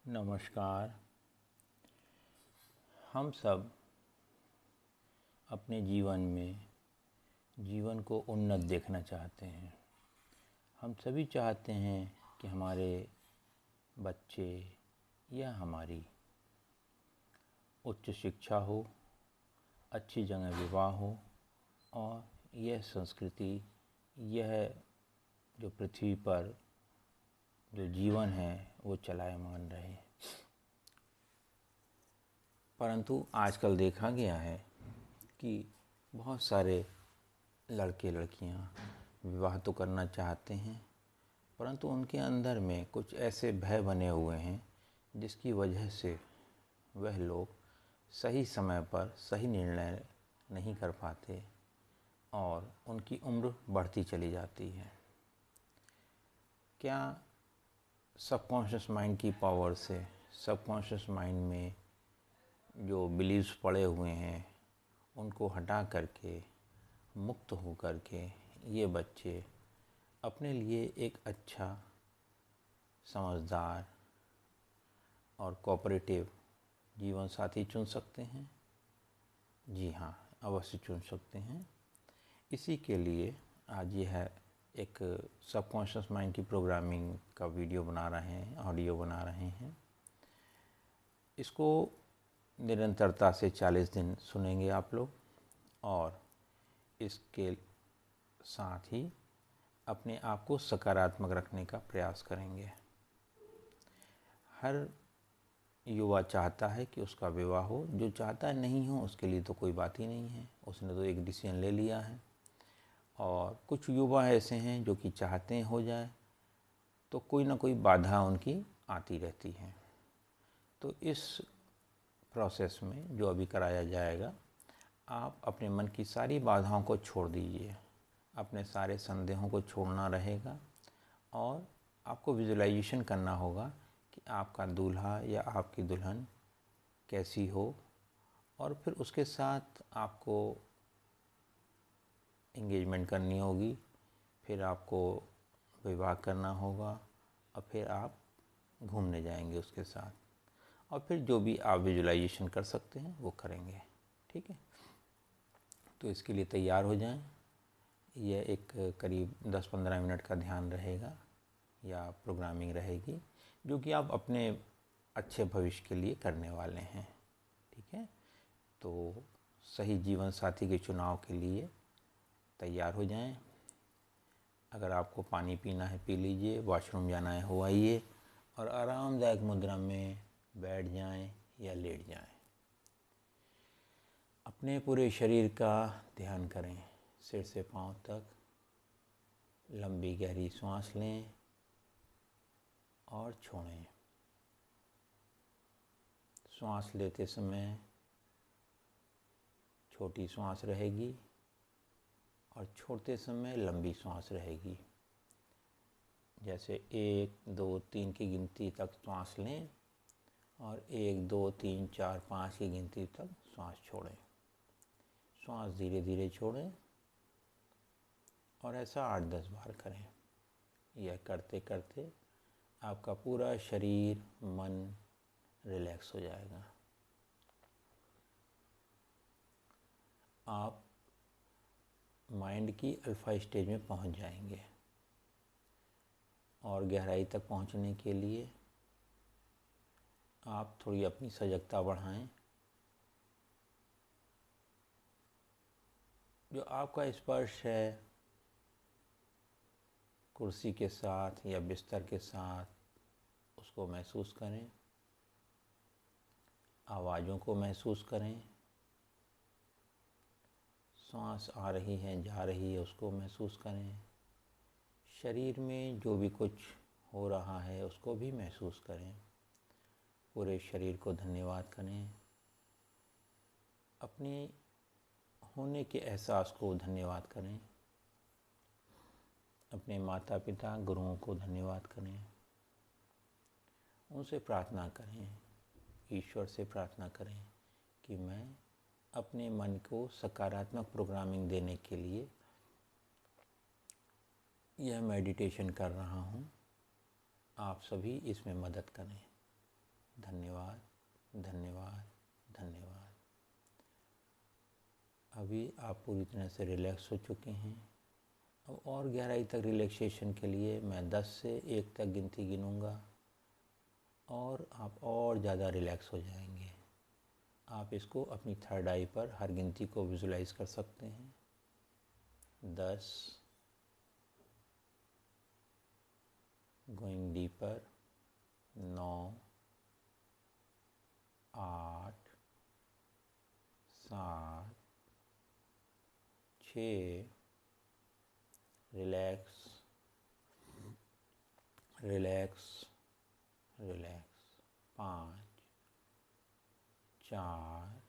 नमस्कार। हम सब अपने जीवन को उन्नत देखना चाहते हैं। हम सभी चाहते हैं कि हमारे बच्चे या हमारी उच्च शिक्षा हो, अच्छी जगह विवाह हो और यह संस्कृति, यह जो पृथ्वी पर जो जीवन है वो चलायमान रहे। परंतु आजकल देखा गया है कि बहुत सारे लड़के लड़कियां विवाह तो करना चाहते हैं, परंतु उनके अंदर में कुछ ऐसे भय बने हुए हैं जिसकी वजह से वह लोग सही समय पर सही निर्णय नहीं कर पाते और उनकी उम्र बढ़ती चली जाती है। क्या सबकॉन्शियस माइंड की पावर से, सबकॉन्शियस माइंड में जो बिलीव्स पड़े हुए हैं उनको हटा करके, मुक्त हो करके ये बच्चे अपने लिए एक अच्छा, समझदार और कोऑपरेटिव जीवन साथी चुन सकते हैं? जी हाँ, अवश्य चुन सकते हैं। इसी के लिए आज यह एक सबकॉन्शियस माइंड की प्रोग्रामिंग का वीडियो बना रहे हैं, ऑडियो बना रहे हैं। इसको निरंतरता से 40 दिन सुनेंगे आप लोग और इसके साथ ही अपने आप को सकारात्मक रखने का प्रयास करेंगे। हर युवा चाहता है कि उसका विवाह हो, जो चाहता है नहीं हो उसके लिए तो कोई बात ही नहीं है, उसने तो एक डिसीजन ले लिया है। और कुछ युवा ऐसे हैं जो कि चाहते हैं हो जाए, तो कोई ना कोई बाधा उनकी आती रहती है। तो इस प्रोसेस में जो अभी कराया जाएगा, आप अपने मन की सारी बाधाओं को छोड़ दीजिए, अपने सारे संदेहों को छोड़ना रहेगा और आपको विजुलाइजेशन करना होगा कि आपका दूल्हा या आपकी दुल्हन कैसी हो, और फिर उसके साथ आपको एंगेजमेंट करनी होगी, फिर आपको विवाह करना होगा और फिर आप घूमने जाएंगे उसके साथ, और फिर जो भी आप विजुलाइजेशन कर सकते हैं वो करेंगे। ठीक है, तो इसके लिए तैयार हो जाएं। यह एक करीब 10-15 मिनट का ध्यान रहेगा या प्रोग्रामिंग रहेगी, जो कि आप अपने अच्छे भविष्य के लिए करने वाले हैं। ठीक है, तो सही जीवन साथी के चुनाव के लिए तैयार हो जाएं। अगर आपको पानी पीना है पी लीजिए, वॉशरूम जाना है हो आइए और आरामदायक मुद्रा में बैठ जाएं या लेट जाएं। अपने पूरे शरीर का ध्यान करें, सिर से पांव तक। लंबी गहरी सांस लें और छोड़ें। सांस लेते समय छोटी सांस रहेगी और छोड़ते समय लंबी सांस रहेगी। जैसे 1, 2, 3 की गिनती तक सांस लें और 1, 2, 3, 4, 5 की गिनती तक सांस छोड़ें। सांस धीरे धीरे छोड़ें और ऐसा 8-10 बार करें। यह करते करते आपका पूरा शरीर, मन रिलैक्स हो जाएगा। आप माइंड की अल्फा स्टेज में पहुंच जाएंगे और गहराई तक पहुंचने के लिए आप थोड़ी अपनी सजगता बढ़ाएं। जो आपका स्पर्श है कुर्सी के साथ या बिस्तर के साथ, उसको महसूस करें। आवाज़ों को महसूस करें। सांस आ रही है जा रही है उसको महसूस करें। शरीर में जो भी कुछ हो रहा है उसको भी महसूस करें। पूरे शरीर को धन्यवाद करें। अपने होने के एहसास को धन्यवाद करें। अपने माता पिता गुरुओं को धन्यवाद करें। उनसे प्रार्थना करें, ईश्वर से प्रार्थना करें कि मैं अपने मन को सकारात्मक प्रोग्रामिंग देने के लिए यह मेडिटेशन कर रहा हूँ, आप सभी इसमें मदद करें। धन्यवाद, धन्यवाद, धन्यवाद। अभी आप पूरी तरह से रिलैक्स हो चुके हैं। अब और गहराई तक रिलैक्सेशन के लिए मैं 10 से 1 तक गिनती गिनूँगा और आप और ज़्यादा रिलैक्स हो जाएंगे। आप इसको अपनी थर्ड आई पर हर गिनती को विजुलाइज कर सकते हैं। 10, going deeper, 9, 8, 7, 6, relax, relax, relax, 5, 4,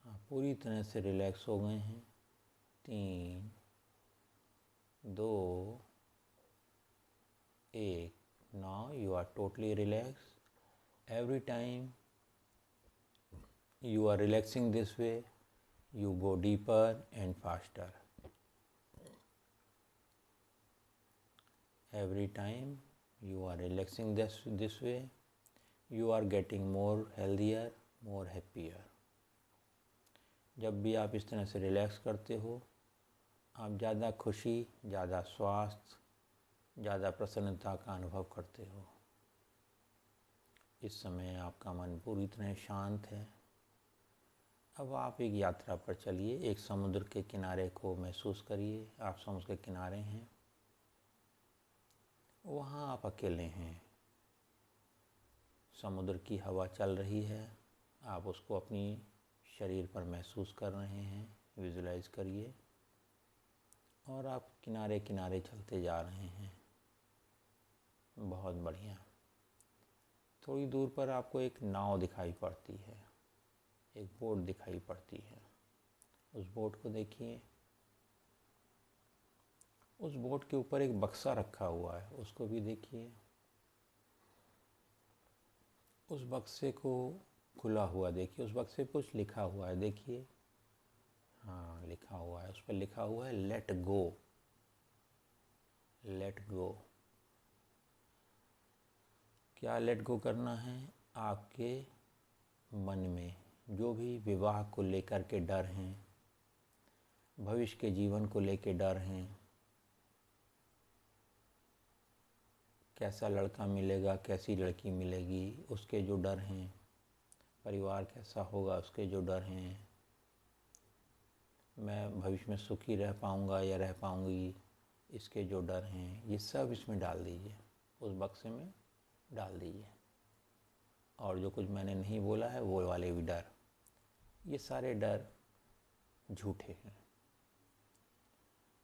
आप पूरी तरह से रिलैक्स हो गए हैं। 3, 2, 1। Now you are totally relaxed. Every time you are relaxing this way, you go deeper and faster. Every time you are relaxing this way, you are getting more healthier, more happier. जब भी आप इस तरह से relax करते हो, आप ज़्यादा खुशी, ज़्यादा स्वास्थ्य, ज़्यादा प्रसन्नता का अनुभव करते हो। इस समय आपका मन पूरी तरह शांत है। अब आप एक यात्रा पर चलिए। एक समुद्र के किनारे को महसूस करिए। आप समुद्र के किनारे हैं, वहाँ आप अकेले हैं। समुद्र की हवा चल रही है, आप उसको अपनी शरीर पर महसूस कर रहे हैं। विजुलाइज करिए और आप किनारे किनारे चलते जा रहे हैं। बहुत बढ़िया। थोड़ी दूर पर आपको एक नाव दिखाई पड़ती है, एक बोट दिखाई पड़ती है। उस बोट को देखिए। उस बोट के ऊपर एक बक्सा रखा हुआ है, उसको भी देखिए। उस बक्से को खुला हुआ देखिए। उस बक्से पर कुछ लिखा हुआ है, देखिए। हाँ, लिखा हुआ है। उस पर लिखा हुआ है लेट गो, लेट गो। क्या लेट गो करना है? आपके मन में जो भी विवाह को लेकर के डर हैं, भविष्य के जीवन को लेकर डर हैं, कैसा लड़का मिलेगा, कैसी लड़की मिलेगी, उसके जो डर हैं, परिवार कैसा होगा, उसके जो डर हैं, मैं भविष्य में सुखी रह पाऊँगा या रह पाऊँगी, इसके जो डर हैं, ये सब इसमें डाल दीजिए। उस बक्से में डाल दीजिए। और जो कुछ मैंने नहीं बोला है वो वाले भी डर, ये सारे डर झूठे हैं,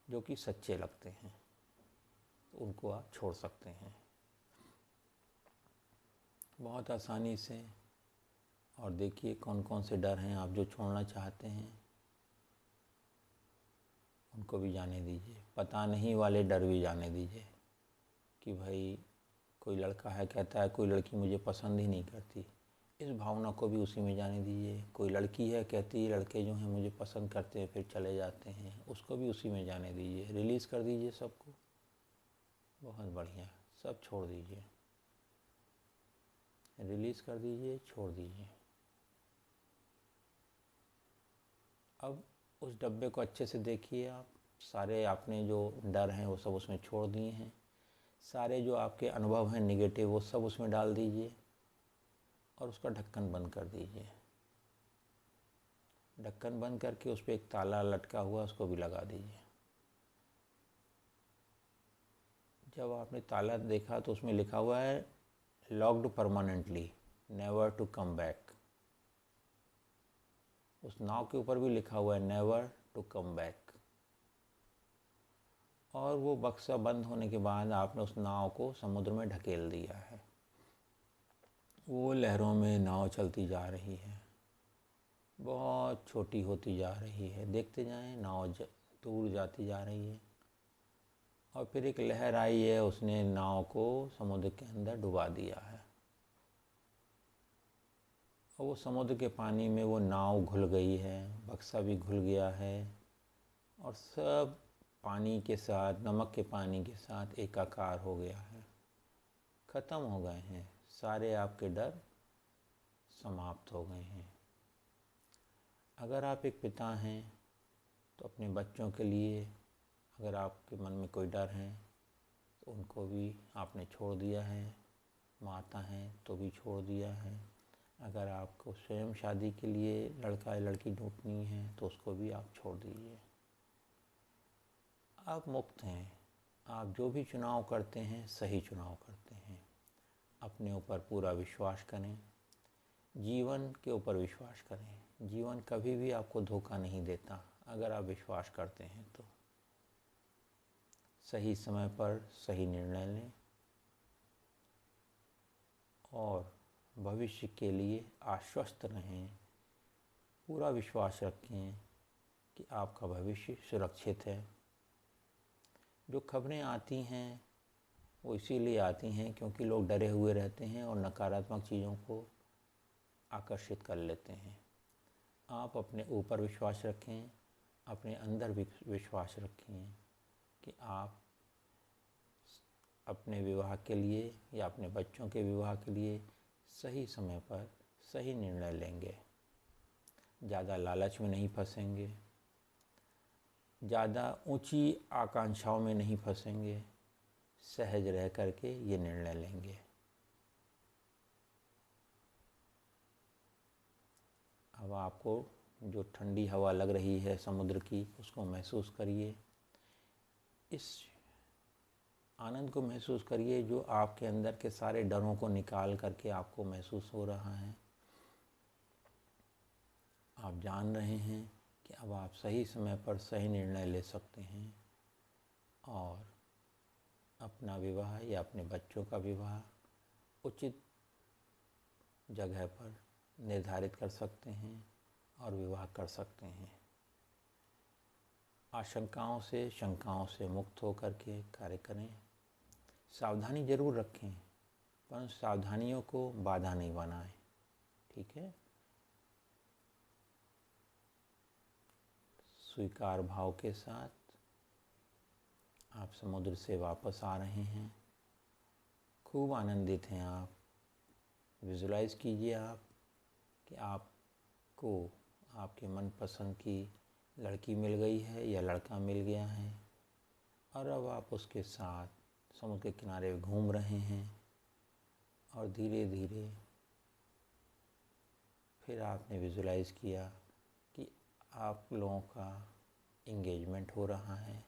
जो कि सच्चे लगते हैं, तो उनको आप छोड़ सकते हैं बहुत आसानी से। और देखिए कौन कौन से डर हैं आप जो छोड़ना चाहते हैं, उनको भी जाने दीजिए। पता नहीं वाले डर भी जाने दीजिए कि भाई कोई लड़का है, कहता है कोई लड़की मुझे पसंद ही नहीं करती, इस भावना को भी उसी में जाने दीजिए। कोई लड़की है, कहती है लड़के जो हैं मुझे पसंद करते हैं फिर चले जाते हैं, उसको भी उसी में जाने दीजिए। रिलीज़ कर दीजिए सबको। बहुत बढ़िया, सब छोड़ दीजिए, रिलीज़ कर दीजिए, छोड़ दीजिए। अब उस डब्बे को अच्छे से देखिए आप। सारे आपने जो डर हैं वो सब उसमें छोड़ दिए हैं। सारे जो आपके अनुभव हैं निगेटिव, वो सब उसमें डाल दीजिए और उसका ढक्कन बंद कर दीजिए। ढक्कन बंद करके उस पर एक ताला लटका हुआ, उसको भी लगा दीजिए। जब आपने ताला देखा तो उसमें लिखा हुआ है locked permanently, never to come back. उस नाव के ऊपर भी लिखा हुआ है नेवर टू कम बैक। और वो बक्सा बंद होने के बाद आपने उस नाव को समुद्र में ढकेल दिया है। वो लहरों में नाव चलती जा रही है, बहुत छोटी होती जा रही है। देखते जाएं, नाव दूर जाती जा रही है। और फिर एक लहर आई है, उसने नाव को समुद्र के अंदर डुबा दिया है। और वो समुद्र के पानी में वो नाव घुल गई है, बक्सा भी घुल गया है और सब पानी के साथ, नमक के पानी के साथ एकाकार हो गया है। ख़त्म हो गए हैं सारे आपके डर, समाप्त हो गए हैं। अगर आप एक पिता हैं तो अपने बच्चों के लिए, अगर आपके मन में कोई डर है तो उनको भी आपने छोड़ दिया है। माता हैं तो भी छोड़ दिया है। अगर आपको स्वयं शादी के लिए लड़का या लड़की ढूंढनी है तो उसको भी आप छोड़ दीजिए। आप मुक्त हैं। आप जो भी चुनाव करते हैं सही चुनाव करते हैं। अपने ऊपर पूरा विश्वास करें, जीवन के ऊपर विश्वास करें। जीवन कभी भी आपको धोखा नहीं देता अगर आप विश्वास करते हैं तो। सही समय पर सही निर्णय लें और भविष्य के लिए आश्वस्त रहें। पूरा विश्वास रखें कि आपका भविष्य सुरक्षित है। जो खबरें आती हैं वो इसीलिए आती हैं क्योंकि लोग डरे हुए रहते हैं और नकारात्मक चीज़ों को आकर्षित कर लेते हैं। आप अपने ऊपर विश्वास रखें, अपने अंदर विश्वास रखें कि आप अपने विवाह के लिए या अपने बच्चों के विवाह के लिए सही समय पर सही निर्णय लेंगे। ज़्यादा लालच में नहीं फंसेंगे, ज़्यादा ऊंची आकांक्षाओं में नहीं फंसेंगे, सहज रह करके ये निर्णय लेंगे। अब आपको जो ठंडी हवा लग रही है समुद्र की, उसको महसूस करिए। इस आनंद को महसूस करिए जो आपके अंदर के सारे डरों को निकाल करके आपको महसूस हो रहा है। आप जान रहे हैं कि अब आप सही समय पर सही निर्णय ले सकते हैं और अपना विवाह या अपने बच्चों का विवाह उचित जगह पर निर्धारित कर सकते हैं और विवाह कर सकते हैं। आशंकाओं से, शंकाओं से मुक्त होकर के कार्य करें। सावधानी ज़रूर रखें, पर सावधानियों को बाधा नहीं बनाएं। ठीक है। स्वीकार भाव के साथ आप समुद्र से वापस आ रहे हैं। खूब आनंदित हैं आप। विजुलाइज कीजिए आप कि आपको आपके मनपसंद की लड़की मिल गई है या लड़का मिल गया है और अब आप उसके साथ समुद्र के किनारे घूम रहे हैं और धीरे धीरे फिर आपने विजुलाइज किया कि आप लोगों का इंगेजमेंट हो रहा है।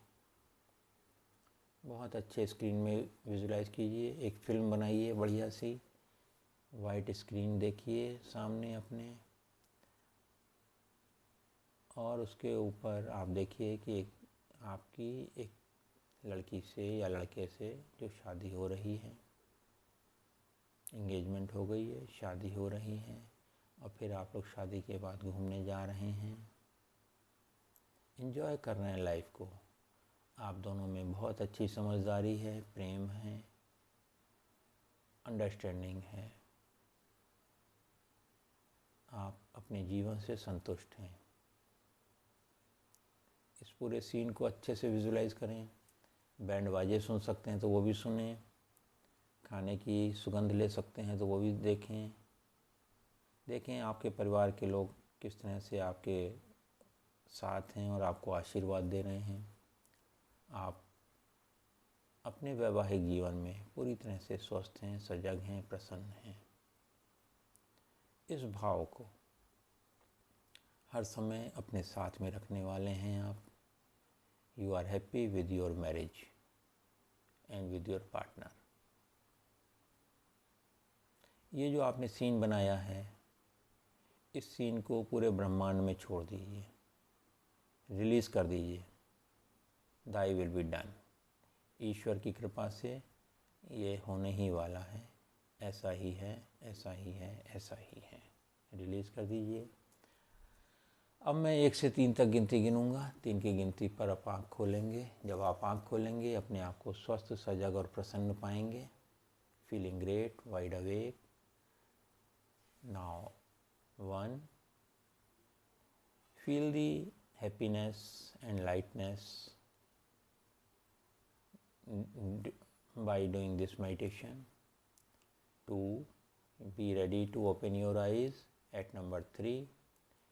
बहुत अच्छे स्क्रीन में विजुलाइज कीजिए। एक फ़िल्म बनाइए बढ़िया सी, वाइट स्क्रीन देखिए सामने अपने, और उसके ऊपर आप देखिए कि आपकी एक लड़की से या लड़के से जो शादी हो रही है, इंगेजमेंट हो गई है, शादी हो रही है और फिर आप लोग शादी के बाद घूमने जा रहे हैं। एंजॉय कर रहे हैं लाइफ को। आप दोनों में बहुत अच्छी समझदारी है, प्रेम है, अंडरस्टैंडिंग है। आप अपने जीवन से संतुष्ट हैं। इस पूरे सीन को अच्छे से विजुलाइज करें। बैंड बाजे सुन सकते हैं तो वो भी सुनें, खाने की सुगंध ले सकते हैं तो वो भी देखें। देखें आपके परिवार के लोग किस तरह से आपके साथ हैं और आपको आशीर्वाद दे रहे हैं। आप अपने वैवाहिक जीवन में पूरी तरह से स्वस्थ हैं, सजग हैं, प्रसन्न हैं। इस भाव को हर समय अपने साथ में रखने वाले हैं आप। You are happy with your marriage and with your partner. ये जो आपने सीन बनाया है, इस सीन को पूरे ब्रह्मांड में छोड़ दीजिए, रिलीज़ कर दीजिए। Thy will be done. ईश्वर की कृपा से ये होने ही वाला है। ऐसा ही है, ऐसा ही है, ऐसा ही है। रिलीज़ कर दीजिए। अब मैं 1 से 3 तक गिनती गिनूंगा। 3 की गिनती पर आप आँख खोलेंगे। जब आप आँख खोलेंगे अपने आप को स्वस्थ, सजग और प्रसन्न पाएंगे। Feeling great, wide awake. Now 1, feel the happiness and lightness by doing this meditation. 2, Be ready to open your eyes at number 3.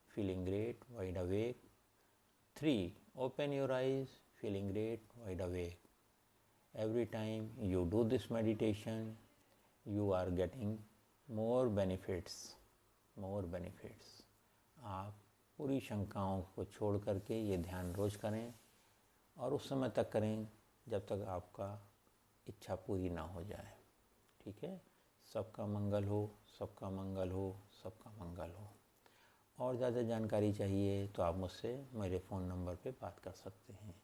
Feeling great, wide awake. 3. Open your eyes, feeling great, wide awake. Every time you do this meditation, you are getting more benefits. आप पूरी शंकाओं को छोड़ करके ये ध्यान रोज करें और उस समय तक करें जब तक आपका इच्छा पूरी ना हो जाए। ठीक है, सबका मंगल हो, सबका मंगल हो, सबका मंगल हो। और ज़्यादा जानकारी चाहिए तो आप मुझसे मेरे फ़ोन नंबर पे बात कर सकते हैं।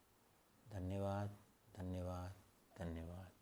धन्यवाद, धन्यवाद, धन्यवाद।